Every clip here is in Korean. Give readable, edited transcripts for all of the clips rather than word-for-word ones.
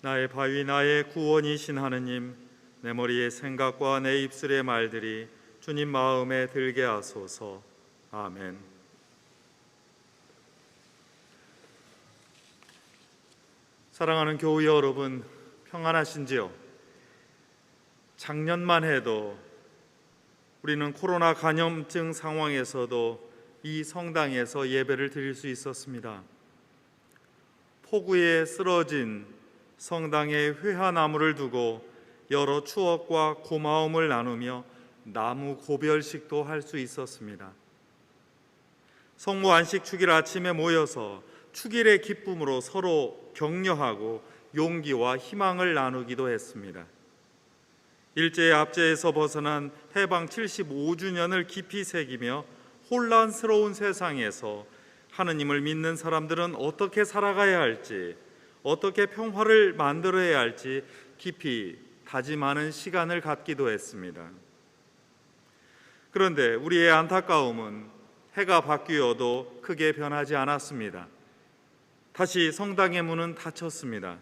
나의 바위 나의 구원이신 하느님, 내 머리의 생각과 내 입술의 말들이 주님 마음에 들게 하소서. 아멘. 사랑하는 교우 여러분, 평안하신지요? 작년만 해도 우리는 코로나 감염증 상황에서도 이 성당에서 예배를 드릴 수 있었습니다. 폭우에 쓰러진 성당의 회화나무를 두고 여러 추억과 고마움을 나누며 나무 고별식도 할 수 있었습니다. 성모 안식 축일 아침에 모여서 축일의 기쁨으로 서로 격려하고 용기와 희망을 나누기도 했습니다. 일제의 압제에서 벗어난 해방 75주년을 깊이 새기며 혼란스러운 세상에서 하느님을 믿는 사람들은 어떻게 살아가야 할지, 어떻게 평화를 만들어야 할지 깊이 다짐하는 시간을 갖기도 했습니다. 그런데 우리의 안타까움은 해가 바뀌어도 크게 변하지 않았습니다. 다시 성당의 문은 닫혔습니다.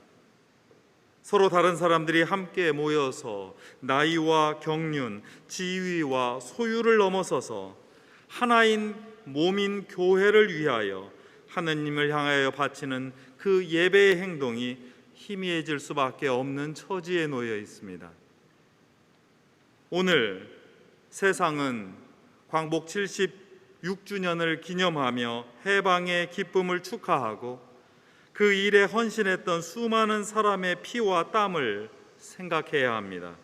서로 다른 사람들이 함께 모여서 나이와 경륜, 지위와 소유를 넘어서서 하나인 몸인 교회를 위하여 하느님을 향하여 바치는 그 예배의 행동이 희미해질 수밖에 없는 처지에 놓여 있습니다. 오늘 세상은 광복 76주년을 기념하며 해방의 기쁨을 축하하고 그 일에 헌신했던 수많은 사람의 피와 땀을 생각해야 합니다.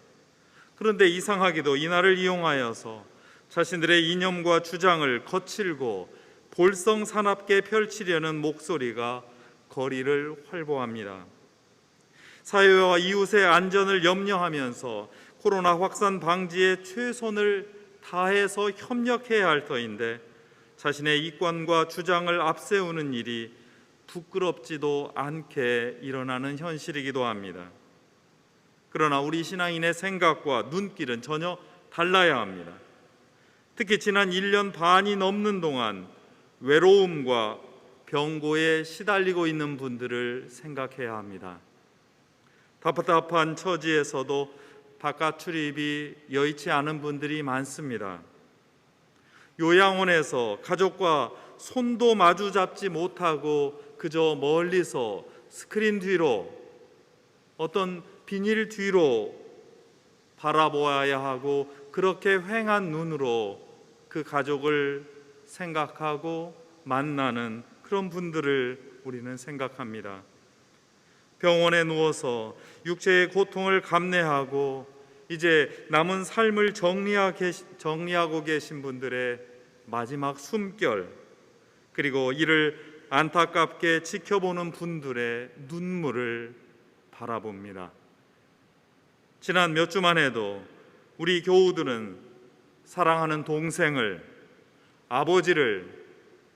그런데 이상하게도 이날을 이용하여서 자신들의 이념과 주장을 거칠고 볼성사납게 펼치려는 목소리가 거리를 활보합니다. 사회와 이웃의 안전을 염려하면서 코로나 확산 방지에 최선을 다해서 협력해야 할 터인데 자신의 이권과 주장을 앞세우는 일이 부끄럽지도 않게 일어나는 현실이기도 합니다. 그러나 우리 신앙인의 생각과 눈길은 전혀 달라야 합니다. 특히 지난 1년 반이 넘는 동안 외로움과 병고에 시달리고 있는 분들을 생각해야 합니다. 답답한 처지에서도 바깥 출입이 여의치 않은 분들이 많습니다. 요양원에서 가족과 손도 마주 잡지 못하고 그저 멀리서 스크린 뒤로, 어떤 비닐 뒤로 바라보아야 하고 그렇게 휑한 눈으로 그 가족을 생각하고 만나는 그런 분들을 우리는 생각합니다. 병원에 누워서 육체의 고통을 감내하고 이제 남은 삶을 정리하고 계신 분들의 마지막 숨결, 그리고 이를 안타깝게 지켜보는 분들의 눈물을 바라봅니다. 지난 몇 주만 해도 우리 교우들은 사랑하는 동생을, 아버지를,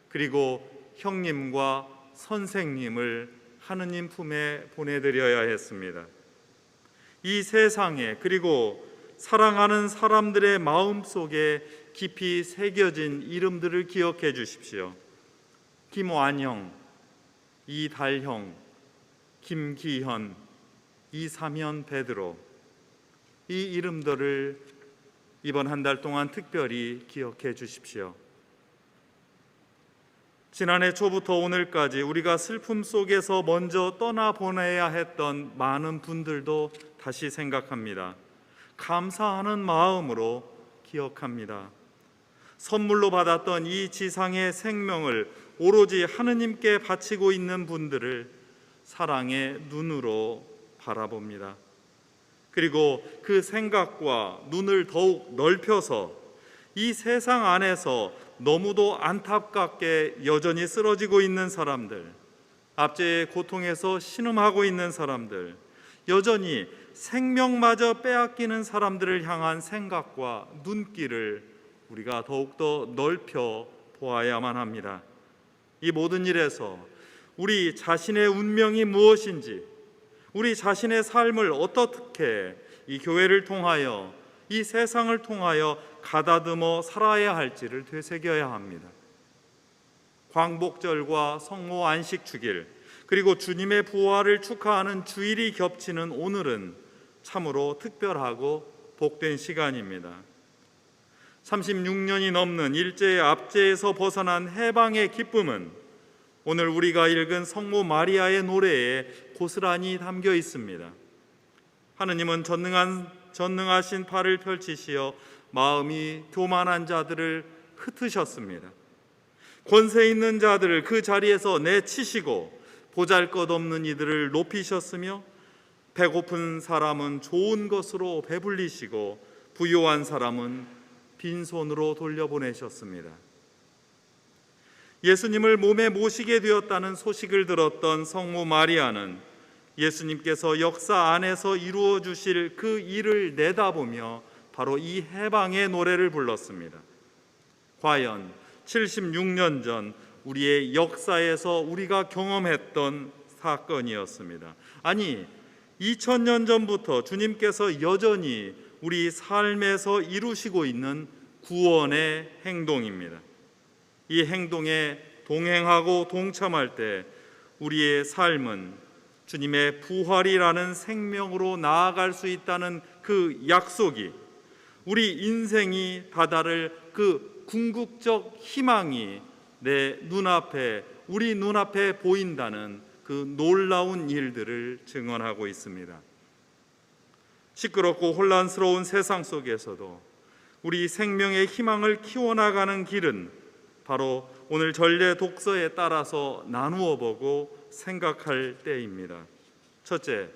그리고 형님과 선생님을 하느님 품에 보내드려야 했습니다. 이 세상에, 그리고 사랑하는 사람들의 마음속에 깊이 새겨진 이름들을 기억해 주십시오. 김완형, 이달형, 김기현, 이삼현 베드로, 이 이름들을 이번 한 달 동안 특별히 기억해 주십시오. 지난해 초부터 오늘까지 우리가 슬픔 속에서 먼저 떠나보내야 했던 많은 분들도 다시 생각합니다. 감사하는 마음으로 기억합니다. 선물로 받았던 이 지상의 생명을 오로지 하느님께 바치고 있는 분들을 사랑의 눈으로 바라봅니다. 그리고 그 생각과 눈을 더욱 넓혀서 이 세상 안에서 너무도 안타깝게 여전히 쓰러지고 있는 사람들, 압제의 고통에서 신음하고 있는 사람들, 여전히 생명마저 빼앗기는 사람들을 향한 생각과 눈길을 우리가 더욱더 넓혀 보아야만 합니다. 이 모든 일에서 우리 자신의 운명이 무엇인지, 우리 자신의 삶을 어떻게 이 교회를 통하여, 이 세상을 통하여 가다듬어 살아야 할지를 되새겨야 합니다. 광복절과 성모 안식주일, 그리고 주님의 부활을 축하하는 주일이 겹치는 오늘은 참으로 특별하고 복된 시간입니다. 36년이 넘는 일제의 압제에서 벗어난 해방의 기쁨은 오늘 우리가 읽은 성모 마리아의 노래에 고스란히 담겨 있습니다. 하느님은 전능하신 팔을 펼치시어 마음이 교만한 자들을 흩으셨습니다. 권세 있는 자들을 그 자리에서 내치시고 보잘것없는 이들을 높이셨으며 배고픈 사람은 좋은 것으로 배불리시고 부요한 사람은 빈손으로 돌려보내셨습니다. 예수님을 몸에 모시게 되었다는 소식을 들었던 성모 마리아는 예수님께서 역사 안에서 이루어 주실 그 일을 내다보며 바로 이 해방의 노래를 불렀습니다. 과연 76년 전 우리의 역사에서 우리가 경험했던 사건이었습니다. 아니, 2000년 전부터 주님께서 여전히 우리 삶에서 이루시고 있는 구원의 행동입니다. 이 행동에 동행하고 동참할 때 우리의 삶은 주님의 부활이라는 생명으로 나아갈 수 있다는 그 약속이, 우리 인생이 다다를 그 궁극적 희망이 우리 눈앞에 보인다는 그 놀라운 일들을 증언하고 있습니다. 시끄럽고 혼란스러운 세상 속에서도 우리 생명의 희망을 키워나가는 길은 바로 오늘 전례 독서에 따라서 나누어 보고 생각할 때입니다. 첫째,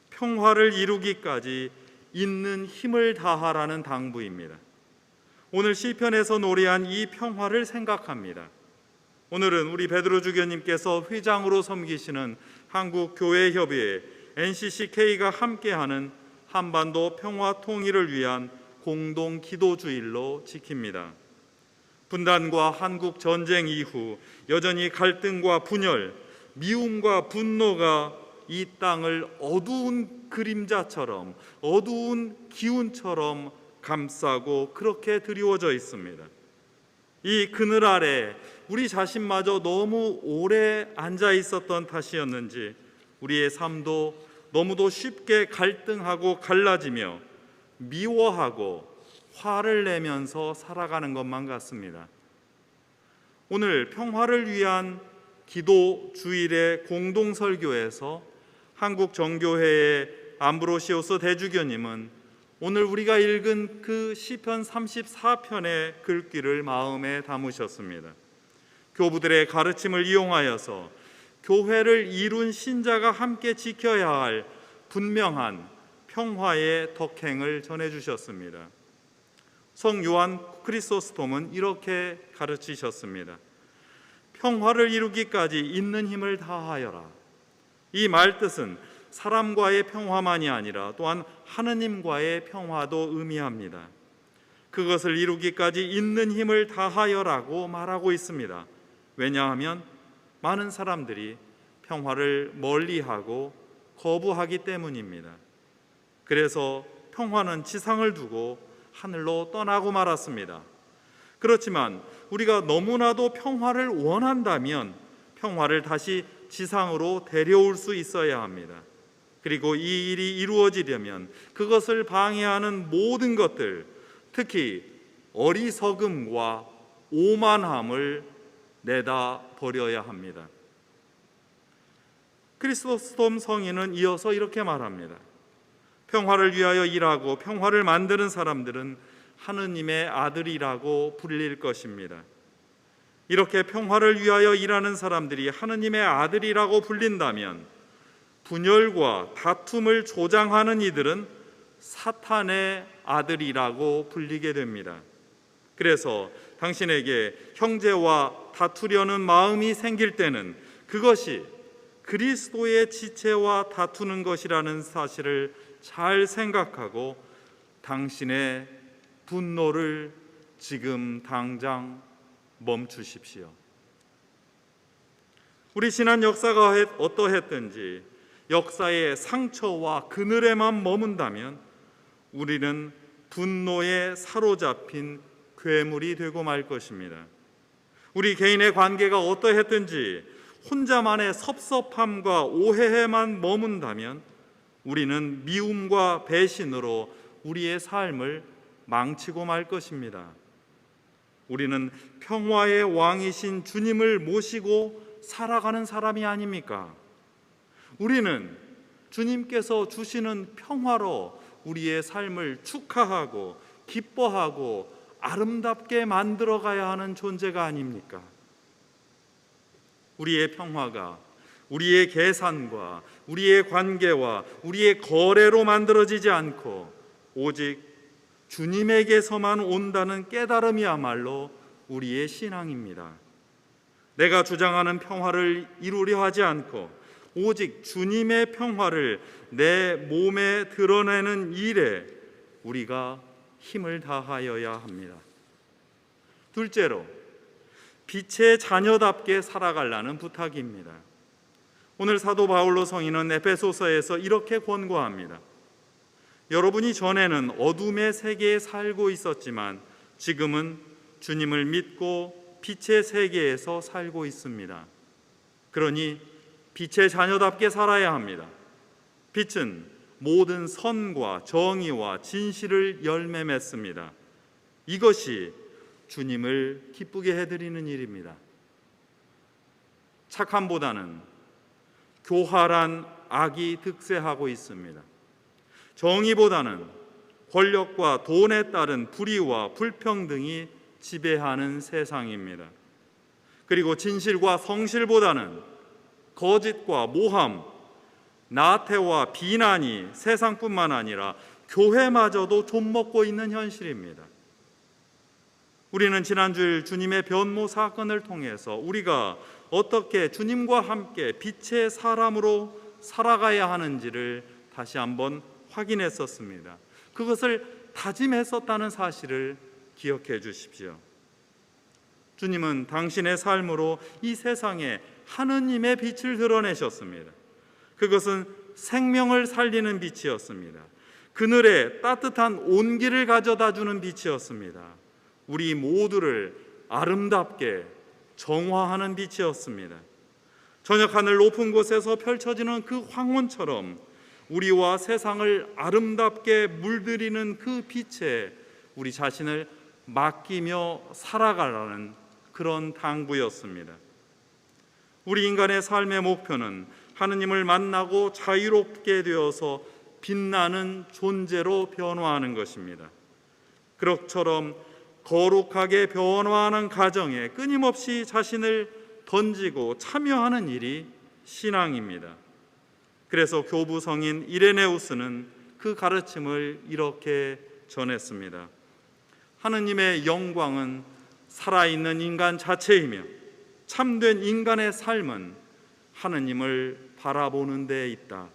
평화를 이루기까지 있는 힘을 다하라는 당부입니다. 오늘 시편에서 노래한 이 평화를 생각합니다. 오늘은 우리 베드로 주교님께서 회장으로 섬기시는 한국교회협의회 NCCK가 함께하는 한반도 평화 통일을 위한 공동 기도주일로 지킵니다. 분단과 한국 전쟁 이후 여전히 갈등과 분열, 미움과 분노가 이 땅을 어두운 그림자처럼, 어두운 기운처럼 감싸고 그렇게 드리워져 있습니다. 이 그늘 아래 우리 자신마저 너무 오래 앉아 있었던 탓이었는지 우리의 삶도 너무도 쉽게 갈등하고 갈라지며 미워하고 화를 내면서 살아가는 것만 같습니다. 오늘 평화를 위한 기도 주일의 공동설교에서 한국정교회의 암브로시오스 대주교님은 오늘 우리가 읽은 그 시편 34편의 글귀를 마음에 담으셨습니다. 교부들의 가르침을 이용하여서 교회를 이룬 신자가 함께 지켜야 할 분명한 평화의 덕행을 전해주셨습니다. 성 요한 크리소스톰은 이렇게 가르치셨습니다. 평화를 이루기까지 있는 힘을 다하여라. 이 말뜻은 사람과의 평화만이 아니라 또한 하느님과의 평화도 의미합니다. 그것을 이루기까지 있는 힘을 다하여라고 말하고 있습니다. 왜냐하면 많은 사람들이 평화를 멀리하고 거부하기 때문입니다. 그래서 평화는 지상을 두고 하늘로 떠나고 말았습니다. 그렇지만 우리가 너무나도 평화를 원한다면 평화를 다시 지상으로 데려올 수 있어야 합니다. 그리고 이 일이 이루어지려면 그것을 방해하는 모든 것들, 특히 어리석음과 오만함을 내다 버려야 합니다. 크리소스톰 성인은 이어서 이렇게 말합니다. 평화를 위하여 일하고 평화를 만드는 사람들은 하느님의 아들이라고 불릴 것입니다. 이렇게 평화를 위하여 일하는 사람들이 하느님의 아들이라고 불린다면 분열과 다툼을 조장하는 이들은 사탄의 아들이라고 불리게 됩니다. 그래서 당신에게 형제와 다투려는 마음이 생길 때는 그것이 그리스도의 지체와 다투는 것이라는 사실을 잘 생각하고 당신의 분노를 지금 당장 멈추십시오. 우리 지난 역사가 어떠했든지 역사의 상처와 그늘에만 머문다면 우리는 분노에 사로잡힌 괴물이 되고 말 것입니다. 우리 개인의 관계가 어떠했든지 혼자만의 섭섭함과 오해에만 머문다면 우리는 미움과 배신으로 우리의 삶을 망치고 말 것입니다. 우리는 평화의 왕이신 주님을 모시고 살아가는 사람이 아닙니까? 우리는 주님께서 주시는 평화로 우리의 삶을 축하하고 기뻐하고 아름답게 만들어가야 하는 존재가 아닙니까? 우리의 평화가 우리의 계산과 우리의 관계와 우리의 거래로 만들어지지 않고 오직 주님에게서만 온다는 깨달음이야말로 우리의 신앙입니다. 내가 주장하는 평화를 이루려 하지 않고 오직 주님의 평화를 내 몸에 드러내는 일에 우리가 힘을 다하여야 합니다. 둘째로, 빛의 자녀답게 살아가려는 부탁입니다. 오늘 사도 바울로 성인은 에베소서에서 이렇게 권고합니다. 여러분이 전에는 어둠의 세계에 살고 있었지만 지금은 주님을 믿고 빛의 세계에서 살고 있습니다. 그러니 빛의 자녀답게 살아야 합니다. 빛은 모든 선과 정의와 진실을 열매 맺습니다. 이것이 주님을 기쁘게 해드리는 일입니다. 착함보다는 교활한 악이 득세하고 있습니다. 정의보다는 권력과 돈에 따른 불의와 불평등이 지배하는 세상입니다. 그리고 진실과 성실보다는 거짓과 모함, 나태와 비난이 세상뿐만 아니라 교회마저도 좀먹고 있는 현실입니다. 우리는 지난주일 주님의 변모 사건을 통해서 우리가 어떻게 주님과 함께 빛의 사람으로 살아가야 하는지를 다시 한번 확인했었습니다. 그것을 다짐했었다는 사실을 기억해 주십시오. 주님은 당신의 삶으로 이 세상에 하느님의 빛을 드러내셨습니다. 그것은 생명을 살리는 빛이었습니다. 그늘에 따뜻한 온기를 가져다 주는 빛이었습니다. 우리 모두를 아름답게 정화하는 빛이었습니다. 저녁 하늘 높은 곳에서 펼쳐지는 그 황혼처럼 우리와 세상을 아름답게 물들이는 그 빛에 우리 자신을 맡기며 살아가라는 그런 당부였습니다. 우리 인간의 삶의 목표는 하느님을 만나고 자유롭게 되어서 빛나는 존재로 변화하는 것입니다. 그럭처럼 거룩하게 변화하는 가정에 끊임없이 자신을 던지고 참여하는 일이 신앙입니다. 그래서 교부 성인 이레네우스는 그 가르침을 이렇게 전했습니다. 하느님의 영광은 살아있는 인간 자체이며 참된 인간의 삶은 하느님을 바라보는 데 있다.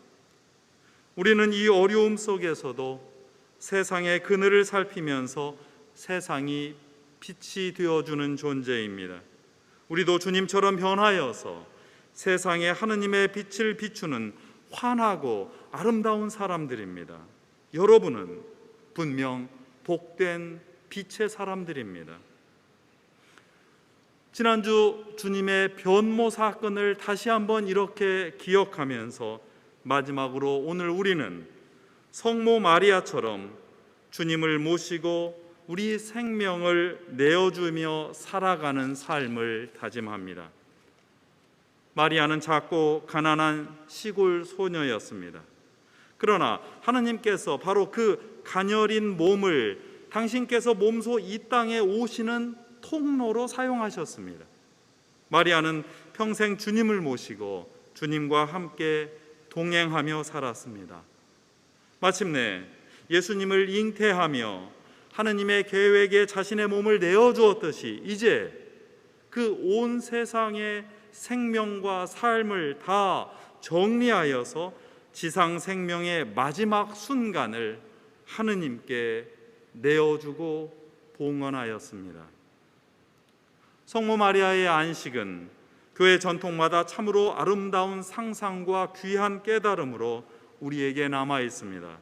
우리는 이 어려움 속에서도 세상의 그늘을 살피면서 세상이 빛이 되어주는 존재입니다. 우리도 주님처럼 변하여서 세상에 하느님의 빛을 비추는 환하고 아름다운 사람들입니다. 여러분은 분명 복된 빛의 사람들입니다. 지난주 주님의 변모 사건을 다시 한번 이렇게 기억하면서 마지막으로 오늘 우리는 성모 마리아처럼 주님을 모시고 우리 생명을 내어주며 살아가는 삶을 다짐합니다. 마리아는 작고 가난한 시골 소녀였습니다. 그러나 하느님께서 바로 그 가녀린 몸을 당신께서 몸소 이 땅에 오시는 통로로 사용하셨습니다. 마리아는 평생 주님을 모시고 주님과 함께 동행하며 살았습니다. 마침내 예수님을 잉태하며 하느님의 계획에 자신의 몸을 내어주었듯이 이제 그 온 세상의 생명과 삶을 다 정리하여서 지상 생명의 마지막 순간을 하느님께 내어주고 봉헌하였습니다. 성모 마리아의 안식은 교회 전통마다 참으로 아름다운 상상과 귀한 깨달음으로 우리에게 남아 있습니다.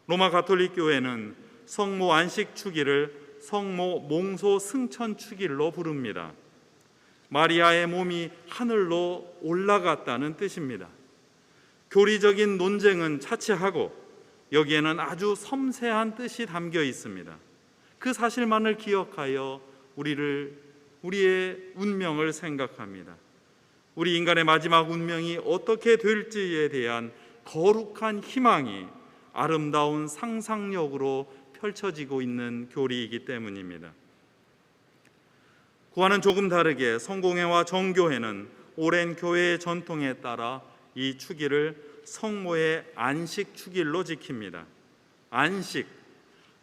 로마 가톨릭 교회는 성모 안식 주기를 성모 몽소 승천 축일로 부릅니다. 마리아의 몸이 하늘로 올라갔다는 뜻입니다. 교리적인 논쟁은 차치하고 여기에는 아주 섬세한 뜻이 담겨 있습니다. 그 사실만을 기억하여 우리의 운명을 생각합니다. 우리 인간의 마지막 운명이 어떻게 될지에 대한 거룩한 희망이 아름다운 상상력으로 펼쳐지고 있는 교리이기 때문입니다. 구와는 조금 다르게 성공회와 정교회는 오랜 교회의 전통에 따라 이 축일을 성모의 안식 축일로 지킵니다. 안식,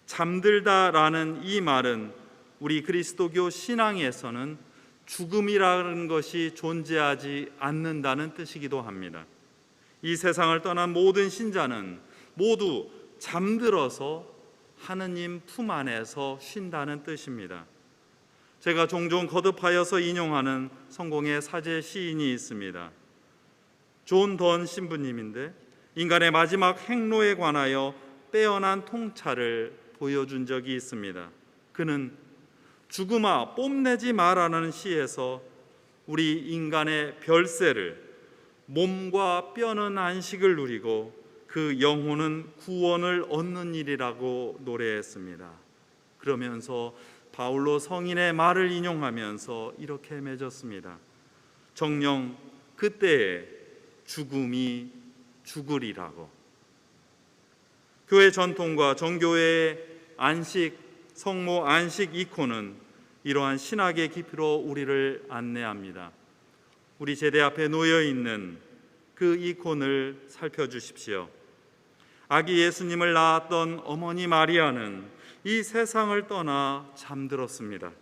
잠들다라는 이 말은 우리 그리스도교 신앙에서는 죽음이라는 것이 존재하지 않는다는 뜻이기도 합니다. 이 세상을 떠난 모든 신자는 모두 잠들어서 하느님 품 안에서 쉰다는 뜻입니다. 제가 종종 거듭하여서 인용하는 성공의 사제 시인이 있습니다. 존 던 신부님인데 인간의 마지막 행로에 관하여 빼어난 통찰을 보여준 적이 있습니다. 그는 죽음아 뽐내지 마라는 시에서 우리 인간의 별세를 몸과 뼈는 안식을 누리고 그 영혼은 구원을 얻는 일이라고 노래했습니다. 그러면서 바울로 성인의 말을 인용하면서 이렇게 맺었습니다. 정녕 그때에 죽음이 죽으리라고. 교회 전통과 정교회의 안식, 성모 안식 이코는 이러한 신학의 깊이로 우리를 안내합니다. 우리 제대 앞에 놓여 있는 그 이콘을 살펴주십시오. 아기 예수님을 낳았던 어머니 마리아는 이 세상을 떠나 잠들었습니다.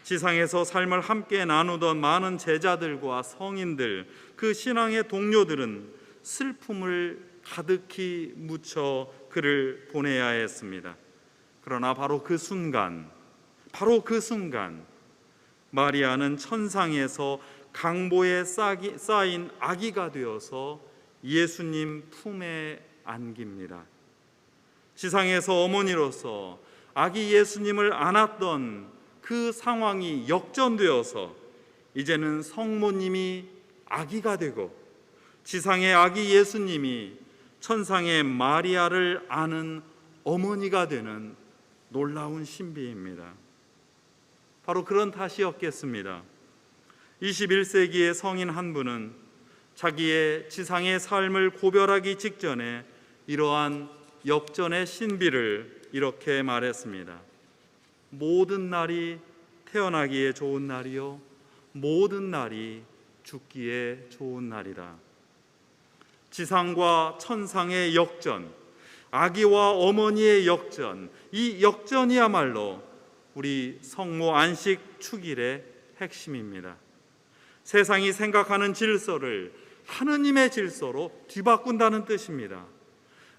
지상에서 삶을 함께 나누던 많은 제자들과 성인들, 그 신앙의 동료들은 슬픔을 가득히 묻혀 그를 보내야 했습니다. 그러나 바로 그 순간 마리아는 천상에서 강보에 쌓인 아기가 되어서 예수님 품에 안깁니다. 지상에서 어머니로서 아기 예수님을 안았던 그 상황이 역전되어서 이제는 성모님이 아기가 되고 지상의 아기 예수님이 천상의 마리아를 아는 어머니가 되는 놀라운 신비입니다. 바로 그런 탓이었겠습니다. 21세기의 성인 한 분은 자기의 지상의 삶을 고별하기 직전에 이러한 역전의 신비를 이렇게 말했습니다. 모든 날이 태어나기에 좋은 날이요 모든 날이 죽기에 좋은 날이라. 지상과 천상의 역전, 아기와 어머니의 역전, 이 역전이야말로 우리 성모 안식 축일의 핵심입니다. 세상이 생각하는 질서를 하느님의 질서로 뒤바꾼다는 뜻입니다.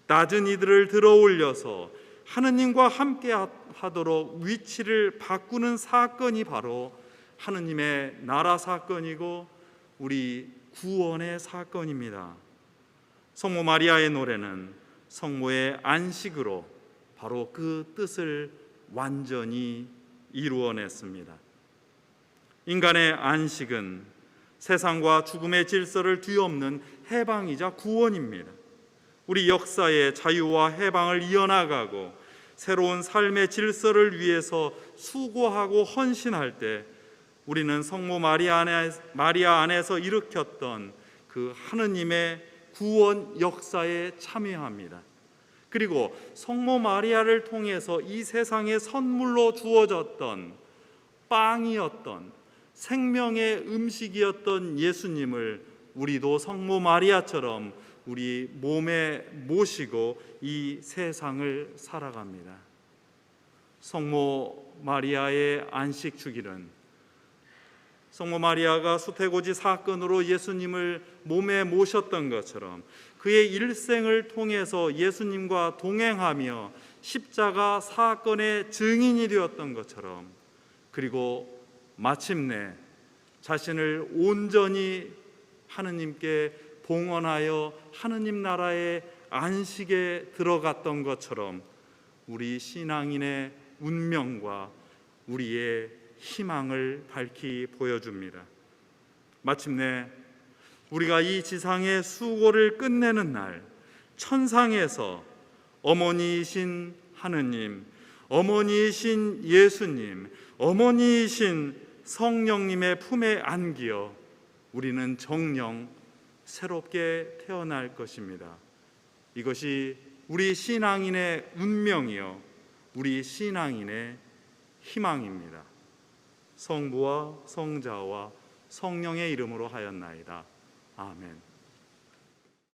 낮은 이들을 들어 올려서 하느님과 함께 하도록 위치를 바꾸는 사건이 바로 하느님의 나라 사건이고 우리 구원의 사건입니다. 성모 마리아의 노래는 성모의 안식으로 바로 그 뜻을 완전히 이루어냈습니다. 인간의 안식은 세상과 죽음의 질서를 뒤엎는 해방이자 구원입니다. 우리 역사의 자유와 해방을 이어나가고 새로운 삶의 질서를 위해서 수고하고 헌신할 때 우리는 성모 마리아 안에서 일으켰던 그 하느님의 구원 역사에 참여합니다. 그리고 성모 마리아를 통해서 이 세상에 선물로 주어졌던 빵이었던 생명의 음식이었던 예수님을 우리도 성모 마리아처럼 우리 몸에 모시고 이 세상을 살아갑니다. 성모 마리아의 안식 주길은 성모 마리아가 수태고지 사건으로 예수님을 몸에 모셨던 것처럼 그의 일생을 통해서 예수님과 동행하며 십자가 사건의 증인이 되었던 것처럼 그리고 마침내 자신을 온전히 하느님께 봉헌하여 하느님 나라의 안식에 들어갔던 것처럼 우리 신앙인의 운명과 우리의 희망을 밝히 보여줍니다. 마침내 우리가 이 지상의 수고를 끝내는 날, 천상에서 어머니이신 하느님, 어머니이신 예수님, 어머니이신 성령님의 품에 안기어 우리는 정령 새롭게 태어날 것입니다. 이것이 우리 신앙인의 운명이요, 우리 신앙인의 희망입니다. 성부와 성자와 성령의 이름으로 하였나이다. 아멘.